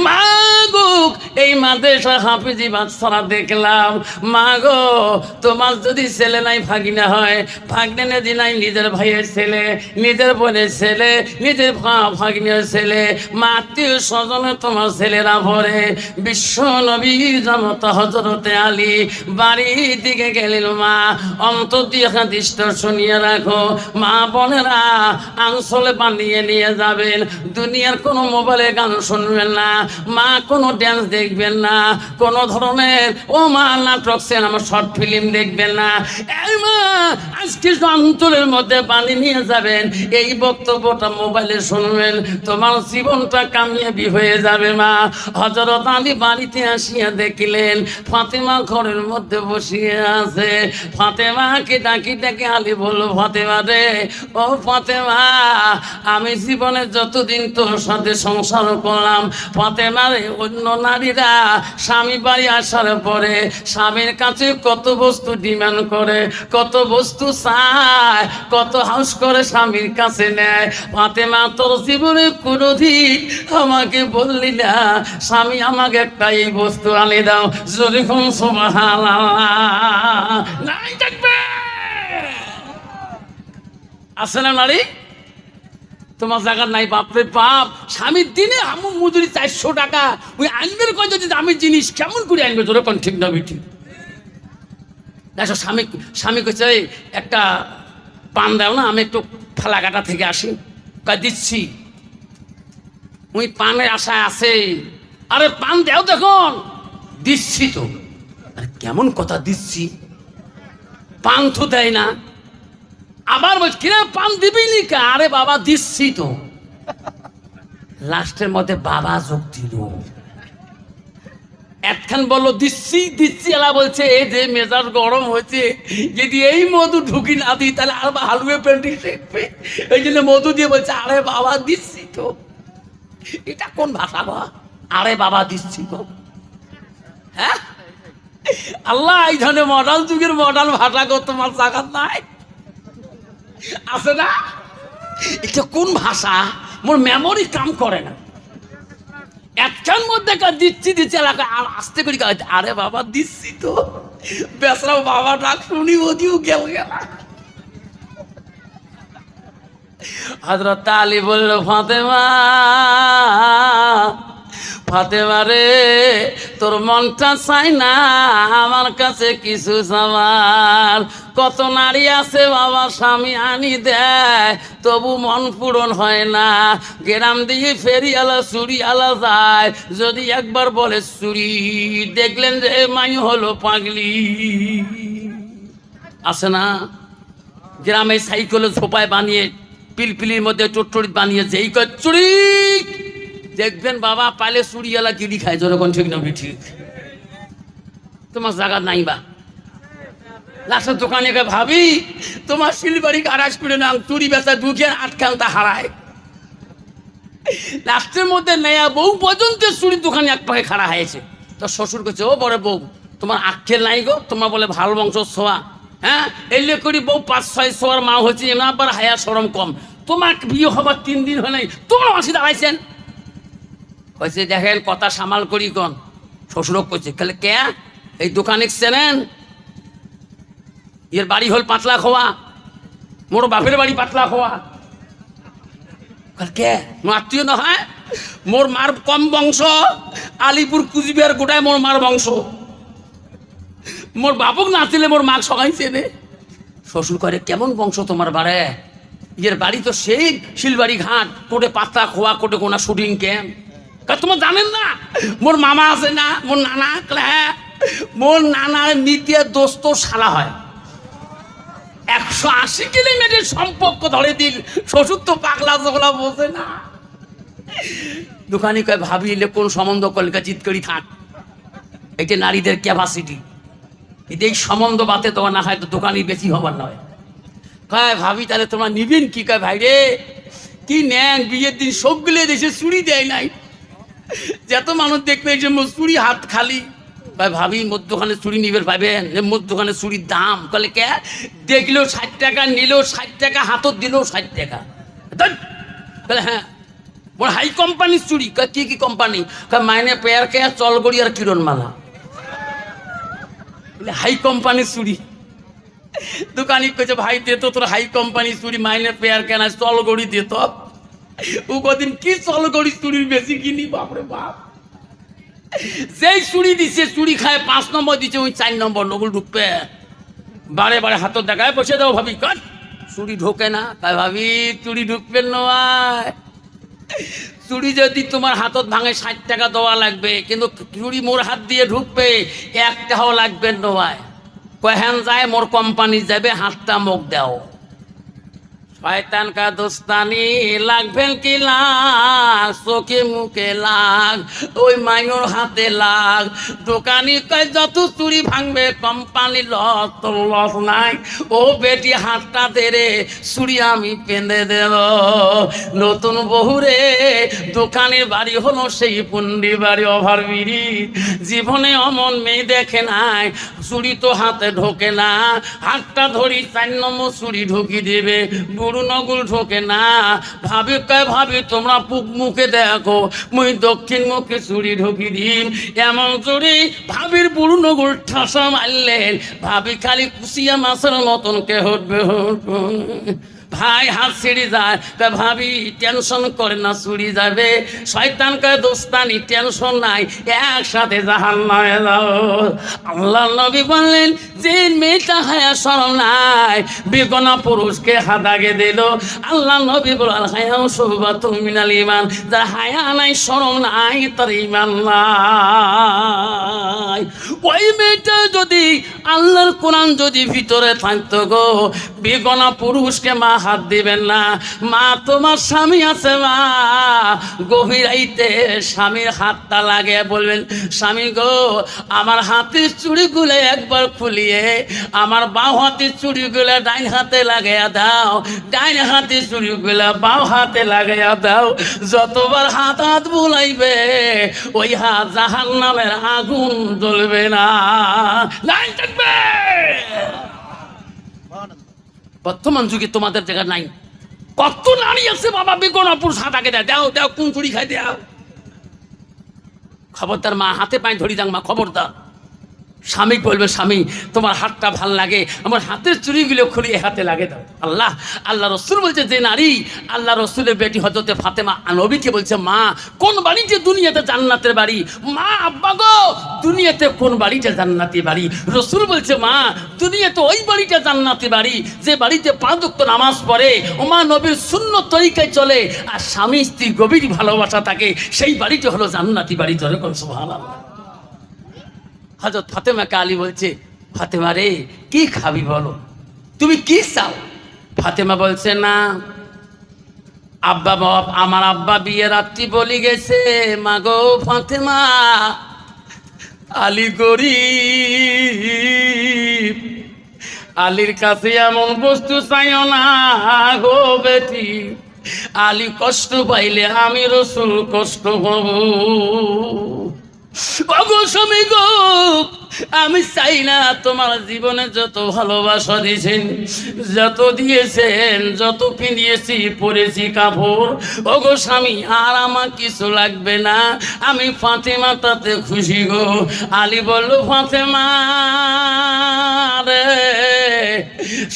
মা গো এই মাদ্রাসা হাফিজি বাচ্চারা দেখলাম, মা গো তোমার যদি ছেলে নাই ভাগিনা হয়, ভাগনা যদি নাই নিজের ভাইয়ের ছেলে, নিজের বোনের ছেলে, নিজের ভাগিনের ছেলে, মা আত্মীয় স্বজনে তোমার ছেলেরা ভরে। বিশ্ব নবী জামাত হযরতে আলী বাড়ির দিকে গেলেন। মা অন্তর দিয়ে হাদিসটা শুনিয়ে রাখো, মা বোনেরা আঁচলে বানিয়ে নিয়ে যাবেন। দুনিয়ার কোনো মোবাইলে গান শুনবেন না, মা কোনো ড্যান্স দেখবেন না, কোনো ধরনের ও মা নাটক সিনেমা শর্ট ফিল্ম দেখবেন না। এই মা আজকে অন্তরের মধ্যে পানি নিয়ে যাবেন, এই বক্তব্যটা মোবাইলে শুনবেন, তোমার জীবনটা কামিয়াবি হয়ে যাবে। মা হযরত আলী বাড়িতে আসিয়া দেখিলেন ফাতেমা ঘরের মধ্যে বসিয়ে আছে। ফাতেমাকে ডাকি ডাকি আলী বলল, ফাতেমা রে, ও ফাতেমা, আমি জীবনে যতদিন তোর সাথে সংসার করলাম, ফাতেমা রে, অন্য নারীরা স্বামী বাড়ি আসার পরে স্বামীর কাছে কত বস্তু ডিমান্ড করে, কত বস্তু চায়, কত হাউস করে স্বামীর কাছে নেয়। ফাতেমা তোর জীবনে কোনোদিন আমাকে বললি না স্বামী আমাকে একটা এই বস্তু আনি দাও। যেরকম সুবহানাল্লাহ নাই থাকবে আছে না নারী তোমার জায়গা নাই? বাপরে বাপ, স্বামীর দিনে আমু মজুরি 400 টাকা, ওই আনবের কয় যদি দামি জিনিস কেমন করে আনবে? তোর কোন ঠিক না বিঠি দেখো, স্বামী স্বামী কইছে একটা পান দাও না, আমি একটু ফালাকাটা থেকে আসি। কয় দিচ্ছি, ওই পানের আশায় আছে। আরে পান দেও, দেখুন দিচ্ছি তো। আরে কেমন কথা দিচ্ছি, পান তো দেয় না। আবার বলছি কিরে পান দিবি নি কা? আরে বাবা দিচ্ছি তো। লাস্টের মধ্যে বাবা যোগ দিল। একখান বললো দিচ্ছি দিচ্ছি, এলা বলছে এই যে মেজাজ গরম হয়েছে, যদি এই মধু ঢুকি না দিই তাহলে আর হালুয়ে পেন্টি শেখবে, এই জন্য মধু দিয়ে বলছে আরে বাবা দিচ্ছি তো। এটা কোন ভাষা গো? আরে বাবা দিচ্ছি গো। হ্যাঁ আল্লাহ, এই ধরনের মডার্ন যুগের মডার্ন ভাষা গো তোমার জাগাত নাই আছে না? এটা কোন ভাষা? মোর মেমোরি কাম করে না। একটার মধ্যে দিচ্ছি দিচ্ছি এলাকা আর আসতে করি আরে বাবা দিচ্ছি তো। বেসরা বাবা ডাক শুনি ওদিও গেল গেল। হযরত আলী বলল, ফাতেমা, ফাতেমা রে, তোর মনটা চাই না আমার কাছে কিছু চাওয়ার? কত নারী আছে বাবা স্বামী আনি দেয়, তবু মন পূরণ হয় না। গ্রাম দিয়ে ফেরিওয়ালা চুরিওয়ালা যায়, যদি একবার বলে চুরি, দেখলেন যে মাই হলো পাগলি। আছে না? গ্রামে সাইকেলে ঝোপায় বানিয়ে পিলপিলির মধ্যে চটচড়ি বানিয়ে যেই কয় চুরি, দেখবেন বাবা পালে চুরিওয়ালা গিরি খায়। যখন ঠিক না ঠিক তোমার জায়গা নাই বা লাস্টের দোকানে ভাবি তোমার শিলবাড়ি গারাজ করে না চুরি বেচা ঢুকে আটকালটা হারায়। লাস্টের মধ্যে নেয়া বউ পর্যন্ত চুরির দোকানে এক পাকে খাড়া হয়েছে। তো শ্বশুর করছে, ও বড় বউ তোমার আক্ষের নাই গো, তোমার বলে ভালো বংশ ছোয়া। হ্যাঁ এলে করি বউ 5-6 ছোয়ার মা হয়েছে, এমন আবার হায়া সরম কম। তোমার বিয়ে হবার 3 দিন হয় নাই, তোমার মাসি দাঁড়াইছেন। কইছে দেখেন কথা সামাল করি কন। শ্বশুরক কইছে তাহলে কে এই দোকানে চেনেন? এর বাড়ি হল পাতলা খোয়া, মোর বাপের বাড়ি পাতলা খোয়া। কে? মোর আত্মীয় নহয়, মোর মার কম বংশ, আলিপুর কুচবিহার গোটায় মোর মার বংশ। মোর বাপক নাচিলে মোর মাক সবাই চেনে। শ্বশুর করে কেমন বংশ তোমার বাড়ে? এর বাড়ি তো সেই শিলবাড়ি ঘাট, কোটে পাতলা খোয়া, কোটে কোনা শুটিং ক্যাম্প। তোমার জানেন না মোর মামা আছে না, মোর নানা, হ্যাঁ মোর নানার মিটিয়ে দোস্ত শালা হয়। 180 কিলোমিটার সম্পর্ক ধরে দিল। শ্বশুর তো পাগলা চোখলা বোঝে না। দোকানি কয় ভাবিলে কোন সম্বন্ধ কলকা চিত করি থাক, এটা নারীদের ক্যাপাসিটি। এই সম্বন্ধ বাতে তোমার না হয় তো দোকানি বেশি হবার নয়। কয় ভাবি তাহলে তোমরা নিবেন কি? কয় ভাই রে কি নেন, বিয়ের দিন সবগুলো দেশে চুরি দেয় নাই, যত মানুষ দেখবে যে চুরি হাত খালি। ভাই ভাবি মোর দোকানে চুরি নিবেন পাবেন? মোর দোকানে চুরির দাম। কলে কে? দেখলেও 60 টাকা, নিলেও 60 টাকা, হাতত দিলেও 60 টাকা। বলে হ্যাঁ বড় হাই কোম্পানির চুড়ি। কি কি কোম্পানি? মাইনে পেয়ার কে চলগড়ি আর কিরণমালা, হাই কোম্পানির চুড়ি। দোকানি কইছে ভাই দে তো তোর হাই কোম্পানি চুড়ি, মাইনে পেয়ার কেনা চলগড়ি দে তো। ও কদিন কি চলগড়ি চুড়ির বেশি কিনি, বাপরে বাপ। যেই চুড়ি দিছে চুড়ি খায় 5 নম্বর দিচ্ছে, ওই 4 নম্বর নগুল ঢুকবে। বারে বারে হাতত দেখায় বসে দাও ভাবি, কাট চুড়ি ঢোকে না। তাই ভাবি চুড়ি ঢুকবেন নয়। চুড়ি যদি তোমার হাতত ভাঙে 60 টাকা দেওয়া লাগবে, কিন্তু চুড়ি মোর হাত দিয়ে ঢুকবে 1 টাকাও লাগবে নয়। কহেন যায় মোর কোম্পানি যাবে, হাতটা মুখ দাও। শয়তান কা দোস্তানি লাগবেন কি লাগ, চোখে মুখে লাগ, ওই মাইনোর হাতে লাগ। দোকানি কয় যত চুরি ভাঙবে কোম্পানি লস, তোর লস নাই। ও বেটি হাতটা দে রে, চুরি আমি পেঁধে দেব। নতুন বহুরে দোকানের বাড়ি হলো সেই পুন্ডি বাড়ি ওভারব্রিজ। জীবনে অমন মেয়ে দেখে নাই, চুরি তো হাতে ঢোকে না। হাতটা ধরি 4 নম্বর চুরি ঢুকি দেবে, বুড়ো নগুল ঢোকে না। ভাবি কয় ভাবি তোমরা পুক মুখে দেখো, মুই দক্ষিণ মুখে চুরি ঢুকি দিন। এমন চুরি ভাবির বুড়ো নগুল ঠাসা মারলেন, ভাবি খালি কুচিয়া মাছের মতন কে হটবে। ভাই হাত ছিঁড়ি যায়, ভাবি টেনশন করে না চুরি যাবে। শয়তান কয় দোস্তানি টেনশন নাই, একসাথে জাহান্নামে যাও। আল্লাহ নবী বললেন যে মেয়েটা হায়া শরম নাই, বেগনা পুরুষকে হাত আগে দিল। আল্লাহ নবী বলেন হায়া শুবাতুম মিনাল ঈমান, যার হায়া নাই শরম নাই তার ঈমান নাই। ওই মেয়েটা যদি আল্লাহর কোরআন যদি ভিতরে থাকতো গো, বেগনা পুরুষকে মা হাত দিবেন না। মা তোমার স্বামী আছে, মা গভীর রাইতে স্বামীর হাতটা লাগে বলবেন স্বামী গো আমার হাতের চুড়িগুলো একবার খুলিয়ে আমার বাঁ হাতের চুড়িগুলো ডাইন হাতে লাগাইয়া দাও, ডাইন হাতের চুড়িগুলো বাঁ হাতে লাগাইয়া দাও। যতবার হাত হাত বুলাইবে ওই হাত জাহান্নামের আগুন জ্বলবে না। লাইন থাকবে। বর্তমান যুগে তোমাদের জায়গা নাই। কত নারী আছে বাবা বেগনা পুরুষ হাত আগে দেয়, দাও দাও কোন চুরি খাই দাও। খবরদার মা, হাতে পায়ে ধরি দাং মা, খবরদার। স্বামী বলবে স্বামী তোমার হাতটা ভাল লাগে, আমার হাতের চুড়িগুলো খুলিয়ে হাতে লাগে দাও। আল্লাহ রসুল বলছে যে নারী, আল্লাহ রসুলের বেটি হযরতে ফাতেমা নবীকে বলছে মা কোন বাড়িতে দুনিয়াতে জান্নাতের বাড়ি? মা আব্বা গো দুনিয়াতে কোন বাড়িটা জান্নাতি বাড়ি? রসুল বলছে মা দুনিয়াতে ওই বাড়িটা জান্নাতি বাড়ি যে বাড়িতে 5 ওয়াক্ত নামাজ পড়ে, ওমা নবীর সুন্নত তরিকায় চলে, আর স্বামী স্ত্রী গভীর ভালোবাসা থাকে, সেই বাড়িটা হলো জান্নাতি বাড়ি। জোরে কোন সুবহানাল্লাহ। হযরত ফাতেমাকে আলী বলছে ফাতেমা রে কি খাবি বলো, তুমি কি চাও? ফাতেমা বলছে না আব্বা বাপ আমার আব্বা বিয়ে রাত্রি বলি গেছে, মা গো ফাতেমা আলী গরিব, আলীর কাছে এমন বস্তু চাইও না গো বেটি, আলী কষ্ট পাইলে আমি রসুল কষ্ট পাব। ওগো স্বামী গো আমি চাই না তোমার জীবনে যত ভালোবাসা দিয়েছেন, যত দিয়েছেন, যত কিনিয়েছি পরেছি কাপড়, ওগো স্বামী আর আমার কিছু লাগবে না, আমি ফাতেমা তাতে খুশি গো। আলী বলল ফাতেমা রে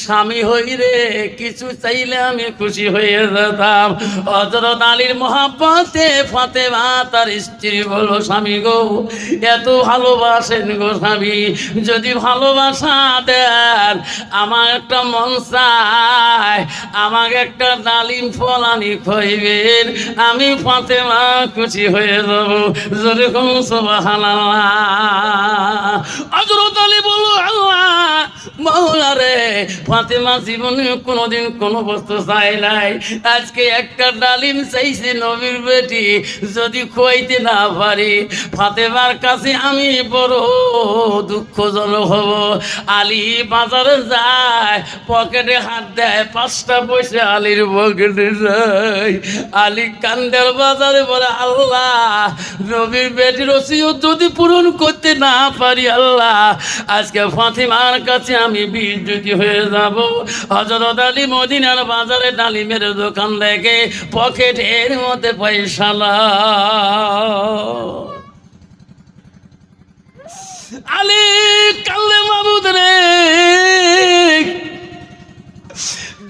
স্বামী হই রে কিছু চাইলে আমি খুশি হয়ে যেতাম। হযরত আলীর মহব্বতে ফাতেমা তার স্ত্রী বলল স্বামী গো এত ভালোবাসেন গো স্বামী, যদি ভালোবাসা দেন আমার একটা মন চায় আমাকে একটা ডালিম ফল আনি খাইবেন, আমি ফাতেমা খুশি হয়ে যাব। জোরে কোন সুবহানাল্লাহ। হযরত আলী বলল আল্লাহ মাওলা রে ফাতেমা জীবনে কোনোদিন কোনো বস্তু চাই নাই, আজকে একটা ডালিম চাইছে নবীর বেটি, যদি খুয়াইতে না পারি ফাতেমার কাছে আমি বড় দুঃখজনক হব। আলী বাজারে যায়, পকেটে হাত দেয়, 5টা পয়সা আলীর পকেটে যায়। আলী কান্দের বাজারে বলে আল্লাহ নবীর বেটির ওসিয়ত যদি পূরণ করতে না পারি আল্লাহ আজকে ফাতেমার কাছে আমি 20 কোটিপতি হয়ে যাব। হযরত আলী মদিনার বাজারে ডালিমের দোকান দেখে, পকেটের মধ্যে পয়সা আলী কাল্লে মাবুদ রে,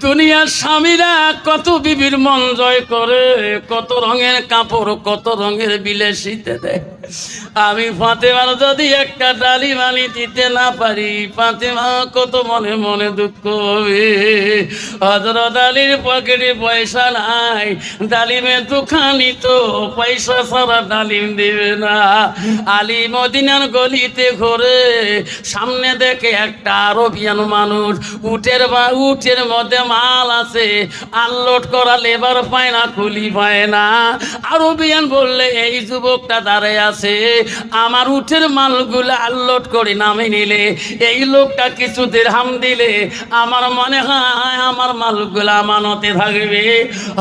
দুনিয়ার স্বামীরা কত বিবির মন জয় করে, কত রঙের কাপড়, কত রঙের বিলাসিতে দেয়। আমি ফাতেমার যদি একটা ডালিম আনি দিতে না পারি, ফাতেমা কত মনে মনে দুঃখ হবে। হযরত আলীর পকেটে পয়সা নাই, ডালিমের দোকানি তো পয়সা ছাড়া ডালিম দিবে না। আলী মদিনার গলিতে ঘুরে, সামনে দেখে একটা আরবিয়ান মানুষ, উটের মধ্যে মাল আছে, আনলোড করা লেবার পায় না, কুলি পায় না। আরবিয়ান বললে, এই যুবকটা দাঁড়ায় আছে, আমার উটের মালগুলো আনলোড করে নামে নিলে, এই লোকটা কিছু দিরহাম দিলে আমার মনে হয় আমার মালগুলো আমানতে থাকবে।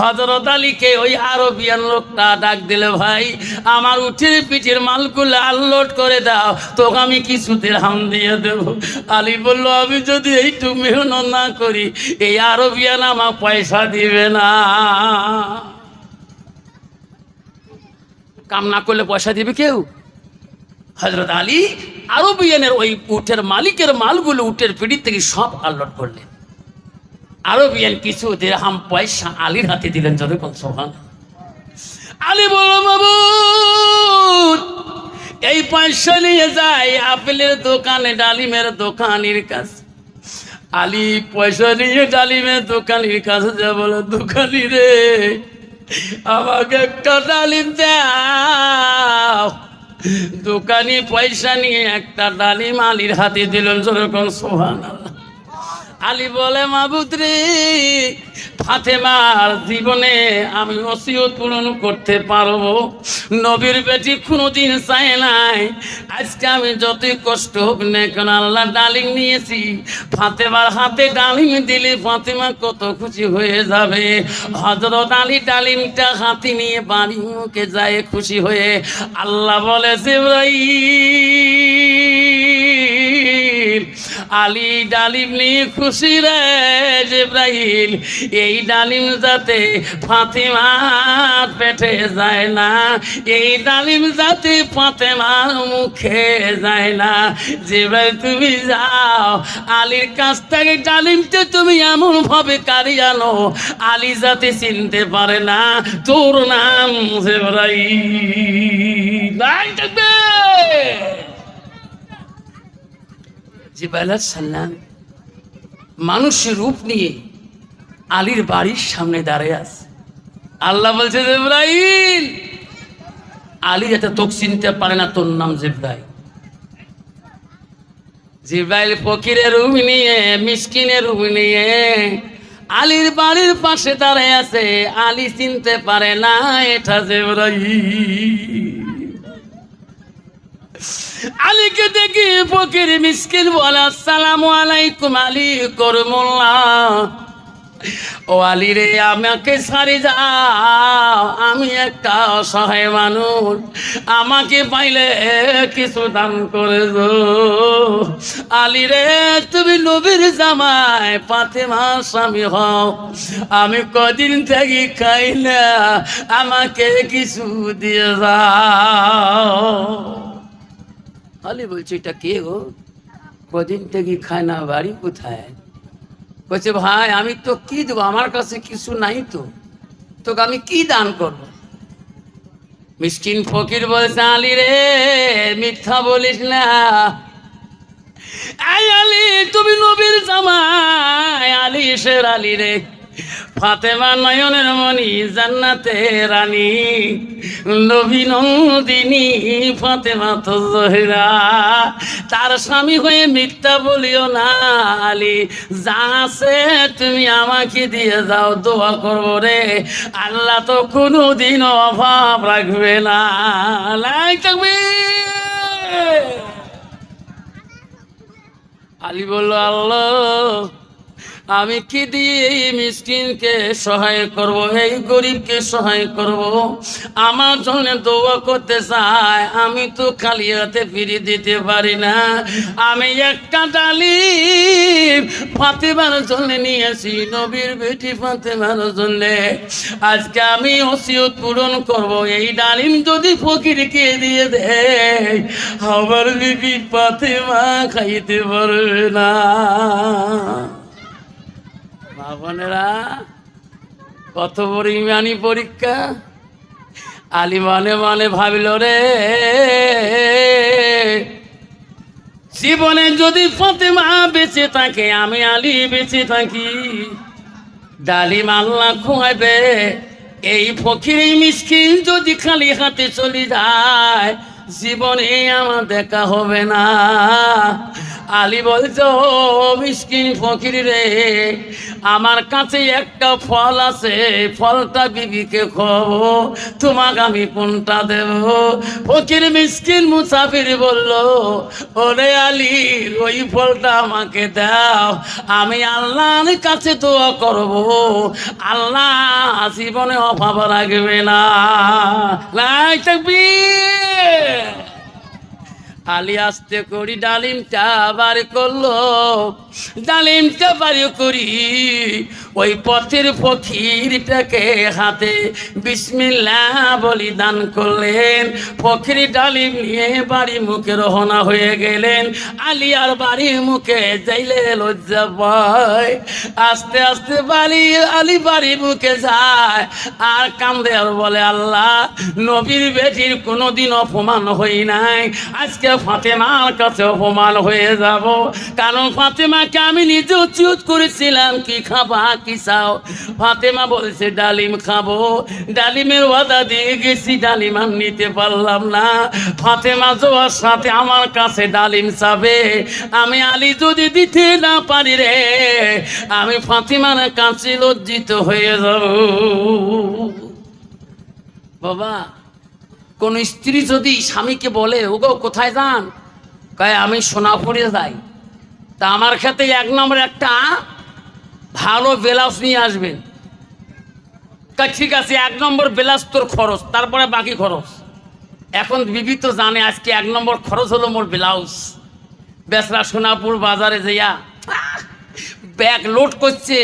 হযরত আলীকে ওই আরবিয়ান লোকটা ডাক দিলে, ভাই আমার উটের পিঠের মালগুলো আনলোড করে দাও, তোকে আমি কিছু দিরহাম দিয়ে দেব। আলী বলল, আমি যদি এইটুকু মেহনত না করি, এই আরবিয়ান আমার পয়সা দিবে না। কাম না করলে পয়সা দিবে কেউ? হযরত আলী আরবিয়ানের ওই উটের মালিকের মালগুলো উটের পিঠি থেকে সব আনলোড করলেন। আরবিয়ান কিছু দিরহাম পয়সা আলীর হাতে দিলেন। যখন সোহান আলী বলল, মাবুদ এই পয়সা নিয়ে যায় আপেলের দোকানে, ডালিমের দোকানের কাছে। আলী পয়সা নিয়ে ডালিমের দোকানের কাছে যা বলে, দোকানি রে আমাকে একটা ডালিম দাও। দোকানি পয়সা নিয়ে একটা ডালিম আলীর হাতে দিলেন। যখন সুবহানাল্লাহ। আলী বলে, মাবুদ রে, ফাতেমার জীবনে আমি ওসিয়ত পূরণ করতে পারবো। নবীর বেটি কোনোদিন চায় নাই, আজকে আমি যতই কষ্ট হোক না কেন আল্লাহ ডালিম নিয়েছি, ফাতেমার হাতে ডালিম দিলে ফাতেমা কত খুশি হয়ে যাবে। হযরত আলী ডালিমটা হাতে নিয়ে বাড়ি মুখে যায় খুশি হয়ে। আল্লাহ বলে, জিবরাইল আলী ডালিম নিয়ে খুশি রে জিবরাইল, এই ডালিম যাতে ফাতেমার পেটে যায় না, এই ডালিম যাতে ফাতেমার মুখে যায় না। জিবরাইল তুমি যাও, আলীর কাছ থেকে ডালিমটা তুমি এমন ভাবে কাড়িয়ে আনো, আলী যাতে চিনতে পারে না তোর নাম জিবরাইল। জিবরাইল আলাইহিস সালাম মানুষের রূপ নিয়ে আলীর বাড়ির সামনে দাঁড়িয়ে আছে। আল্লাহ বলছে, জিবরাইল আলী যাতে তোকে চিনতে পারে না, তোর নাম জিবরাইল। জিবরাইল ফকিরের রূপ নিয়ে, মিসকিনের রূপ নিয়ে আলীর বাড়ির পাশে দাঁড়িয়ে আছে। আলী চিনতে পারে না এটা জিবরাইল। আলীকে দেখি ফকির মিসকিন বলে, আসসালামু আলাইকুম আলী করমুল্লাহ। ও আলী রে, আমাকে ছাড়ি যাও, আমি একটা অসহায় মানুষ, আমাকে পাইলে কিছু দান করে দো। আলী রে, তুমি নবীর জামাই ফাতেমার স্বামী হও, আমি কদিন থেকে খাই না, আমাকে কিছু দিয়ে যাও। আলী বলছে, এটা কে গো, কদিন থেকে খায় না, বাড়ি কোথায়? বলছে, ভাই আমি তো কি দেবো, আমার কাছে কিছু নাই তো, তোকে আমি কি দান করবো? মিসকিন ফকির বলছে, আলী রে মিথ্যা বলিস না, আলী তুমি নবীর জামাই, আলী শের আলী রে, ফাতেমা নয়নের মণি, জান্নাতের রানী, নবী নন্দিনী ফাতেমা তো জোহরা, তার স্বামী হয়ে মিথ্যা বলিও না। আলী যা আছে তুমি আমাকে দিয়ে যাও, দোয়া করবো রে, আল্লাহ তো কোনোদিন অভাব রাখবে না। আলী বলল, আল্লাহ আমি কি দিয়ে এই মিসকিনকে সহায় করব, এই গরিবকে সহায় করব? আমার জন্য দোয়া করতে চায়, আমি তো খালি হাতে ফিরে দিতে পারি না। আমি একটা ডালিম ফাতেমার জন্য নিয়েছি, নবীর বেটি ফাতেমার জন্য। আজকে আমি ওসিয়ত পূরণ করব, এই ডালিম যদি ফকিরকে দিয়ে দেয়, আমার বিবি ফাতেমা খাইতে পারবে না। মা বোনেরা, কত বড় ইমানি পরীক্ষা! আলী মনে মনে ভাবিল, রে জীবনে যদি ফাতেমা বেঁচে থাকে, আমি আলী বেঁচে থাকি, ডালিম আল্লাহ খুয়াইবে। এই ফকির মিসকিন যদি খালি হাতে চলে যায়, জীবনে আমার দেখা হবে না। আলী বলছো, মিসকিন ফকির রে, আমার কাছে একটা ফল আছে, ফলটা বিবিকে খাবো, তোমাকে আমি কোনটা দেব? ফকির মিসকিন মুসাফির বলল, ওরে আলী, ওই ফলটা আমাকে দাও, আমি আল্লাহর কাছে দোয়া করব, আল্লাহ জীবনে অভাব রাখবে না। লাই তাকবীর। আলী আস্তে করি ডালিমটা বার করলো, ডালিমটা বার করি ওই পথের ফকিরটাকে হাতে বিসমিল্লাহ বলি দান করলেন। ফকির ডালিম নিয়ে বাড়ি মুখে রওনা হয়ে গেলেন। আলী আর বাড়ি মুখে যাইলে লজ্জা পায়, আস্তে আস্তে আলী বাড়ি মুখে যায় আর কান্দে আর বলে, আল্লাহ, নবীর বেটির কোনোদিন অপমান হই নাই, আজকে ফাতেমার কাছে অপমান হয়ে যাব। কারণ ফাতেমাকে আমি নিজে উচিত করেছিলাম, কি খাবা, কি চাও? ফাতেমা বলছে ডালিম খাবো, ডালিমের ওয়াদা দিয়ে গেছি, ডালিম আমি নিতে পারলাম না। ফাতেমা যাওয়ার সাথে আমার কাছে ডালিম চাবে, আমি আলী যদি দিতে না পারি রে, আমি ফাতেমার কাছে লজ্জিত হয়ে যাব। বাবা, কোন স্ত্রী যদি স্বামীকে বলে, ওগো কোথায় যান? কয় আমি সোনাপুরে যাই, তা আমার ক্ষেত্রে 1 নম্বর একটা ভালো ব্লাউজ নিয়ে আসবেন। ঠিক আছে, 1 নম্বর ব্লাউজ তোর খরচ, তারপরে বাকি খরচ। এখন বিবি তো জানে আজকে 1 নম্বর খরচ হলো মোর ব্লাউজ। বেচরা সোনাপুর বাজারে যাইয়া ব্যাগ লোড করছে,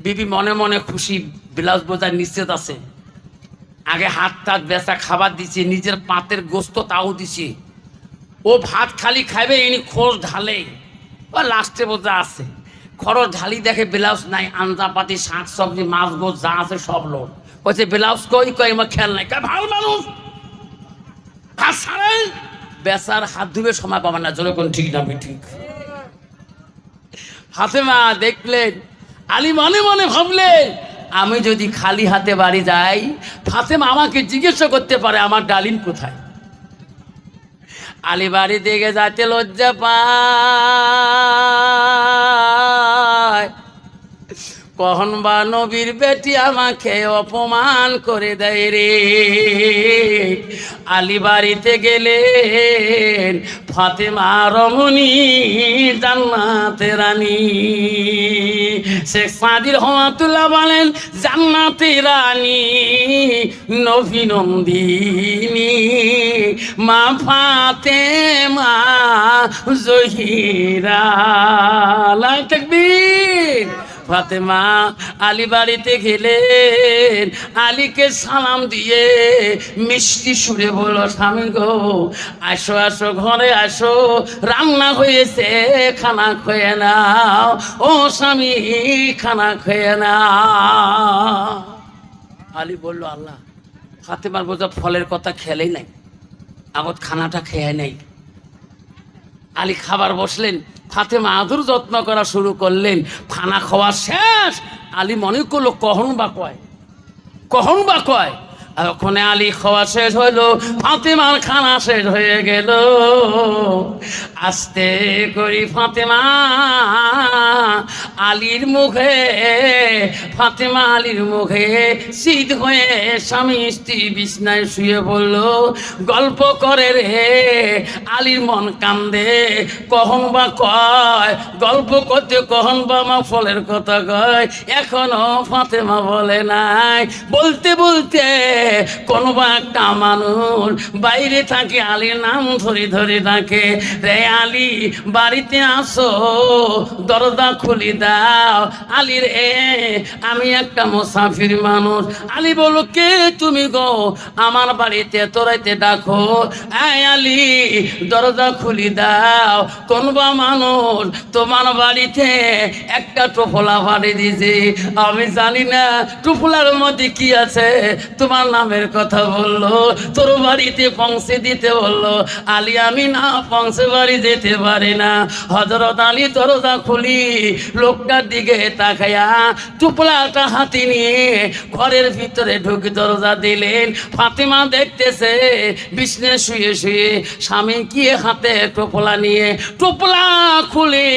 বিবি মনে মনে খুশি, ব্লাউজ বোঝার নিশ্চিত আছে। আগে হাত টাত বেচা খাবার দিচ্ছে, নিজের পাতের গোস্ত তাও দিছে। ও ভাত খালি খাইবে, ইনি খোঁজ ঢালে, ও লাস্টে বোঝা আছে। খরচ ঢালি দেখে ব্লাউজ নাই, আঞ্জাপাতি শাক সবজি মাছ গোছ যা আছে সব লোক। কইছে ব্লাউজ কই? কই আমার খেয়াল নাই। কয় ভালো মানুষ হাত ছাড়েন, বেচার হাত ধুবে সময় পাবেন না। জোরে কোন ঠিক না ঠিক? ফাতেমা দেখলেন, আলী মনে মনে ভাবলেন, আমি যদি খালি হাতে বাড়ি যাই, ফাতেমা আমাকে জিজ্ঞাসা করতে পারে আমার ডালিম কোথায়। আলী বাড়ি দিকে যাতে লজ্জা পায়, কখন বা নবীর বেটি আমাকে অপমান করে দেয় রে। আলী বাড়িতে গেলেন, ফাতেমা রমণী জান্নাতে রানী। শেখ সাদি রহমাতুল্লাহ বলেন, জান্নাতে রানী নবী নন্দিনী মা ফাতেমা জহিরা। আল্লাহু তাকবীর। ফাতেমা আলী বাড়িতে গেলেন, আলীকে সালাম দিয়ে মিষ্টি সুরে বলল, স্বামী গো, আসো আসো, ঘরে আসো, রান্না হয়েছে, খানা খেয়ে নাও। ও স্বামী, খানা খেয়ে নাও। আলী বলল, আল্লাহ, ফাতেমার বোঝা ফলের কথা খেলেই নাই, আগত খানাটা খেয়ে নেই। আলী খাবার বসলেন, ফাতেমা আদর যত্ন করা শুরু করলেন। খানা খাওয়া শেষ, আলী মনে করলো কখন বা কয়, ওখানে আলী খাওয়া শেষ হইলো, ফাতেমার খানা শেষ হয়ে গেল। আস্তে করি ফাতেমা আলীর মুখে, ফাতেমা আলীর মুখে শীত হয়ে স্বামী স্ত্রী বিছনায় শুয়ে বলল, গল্প করে রে। আলীর মন কান্দে, কখন বা কয়, গল্প করতে কখন বা মা ফলের কথা কয়, এখনো ফাতেমা বলে নাই। বলতে বলতে কোনো বা একটা মানুষ বাইরে থাকে, আলীর নাম ধরে ধরে ডাকে, রে আলী বাড়িতে আসো, দরজা খুলি দাও। আলী রে, আমি একটা মুসাফির মানুষ। আলী বলো, কে তুমি গো, আমার বাড়িতে তোরাইতে ডাকো। এই আলী, দরজা খুলি দাও, কোন বা মানুষ তোমার বাড়িতে একটা টোপলা বাড়ি দিয়েছে, আমি জানি না টোপলার মধ্যে কি আছে। তোমার নামের কথা বললো, তোর বাড়িতে পৌঁছে দিতে বললো। আলী, আমি না পৌঁছে বাড়ি যেতে পারি না। হযরত আলী দরজা খুলি, লোকটার দিকে তাকায়া টোপলাটা হাতে নিয়ে ঘরের ভিতরে ঢুকে দরজা দিলেন। ফাতেমা দেখতেছে বিছানায় শুয়ে শুয়ে স্বামী কি হাতে টোপলা নিয়ে, টোপলা খুলে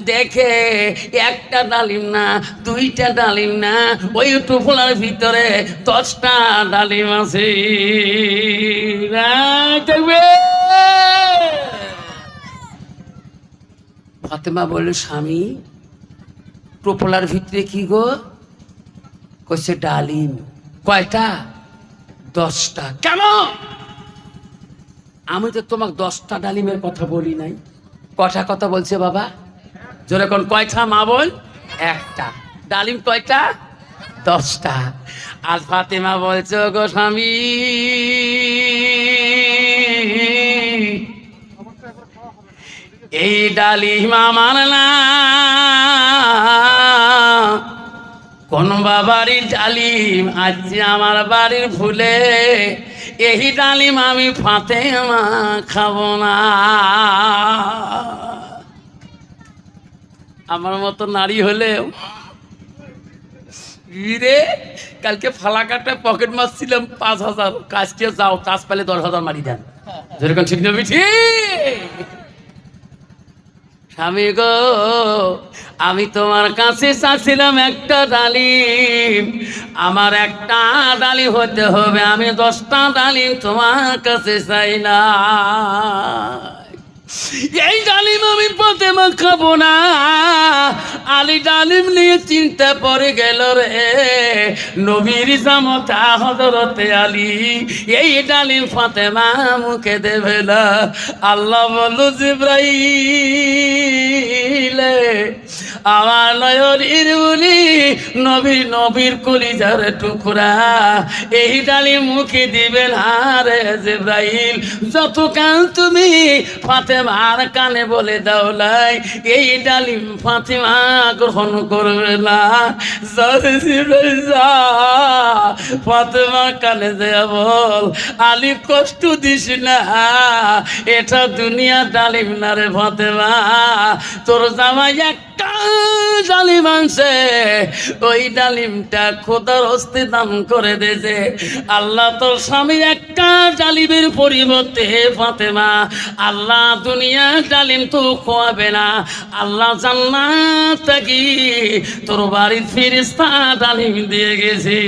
দেখে একটা ডালিম না, দুইটা ডালিম না, ওই টোপলার ভিতরে 10টা ডালিম আছে। ফাতেমা বলল, স্বামী টোপলার ভিতরে কি গো? কইছে ডালিম। কয়টা? 10টা। কেন? আমি তো তোমাকে 10টা ডালিমের কথা বলি নাই। কটা কথা বলছে বাবা? জোরে কোন, কয়টা মা বল? একটা। ডালিম কয়টা? 10টা। আর ফাতেমা বলছে, গো স্বামী, এই ডালিম আমার না, কোন বাবারই ডালিম, আজ আমার বাড়ির ফুলে, এই ডালিম আমি ফাতেমা খাবো না। আমার মতো নারী হলেও রে, কালকে ফালাকাটা পকেট মারছিলাম 5,000, কাজকে যাও, কাজ পেলে 10,000 মারি দেন। যেরকম ঠিক নবি ঠিক। স্বামী গো, আমি তোমার কাছে চাচ্ছিলাম একটা ডালিম, আমার একটা ডালিম হতে হবে, আমি 10টা ডালিম তোমার কাছে চাই না। এই ডালিম আমি ফাতেমা খাবো না। আলী ডালিম নিয়ে চিন্তা পড়ে গেল রে, নবীর জামতা হযরতে আলী এই ডালিম ফাতেমা মুখে দেবে না। আল্লাহ বলল, জিবরাইল, আমার নয়নের বলি নবীর কলিজার টুকরা, এই ডালিম মুখে দিবে না রে জিবরাইল। যতকাল তুমি ফাতেমার কানে বলে দাও নাই এই ডালিম ফাতেমা গ্রহণ করবে না, ফাতেমার কানে দেয়া বল, আলী কষ্ট দিস না, এটা দুনিয়া ডালিম না রে ফাতেমা, তোর জামাই একটা ডালিম আনছে, ওই ডালিমটা খোদার হস্তে দান করে দিয়েছে। আল্লাহ তোর স্বামী একটা ডালিমের পরিবর্তে ফাতেমা, আল্লাহ দুনিয়া ডালিম তো খোয়াবে না, আল্লাহ জান্নাত থেকে তোর বাড়ির ফেরেশতা ডালিম দিয়ে গেছে।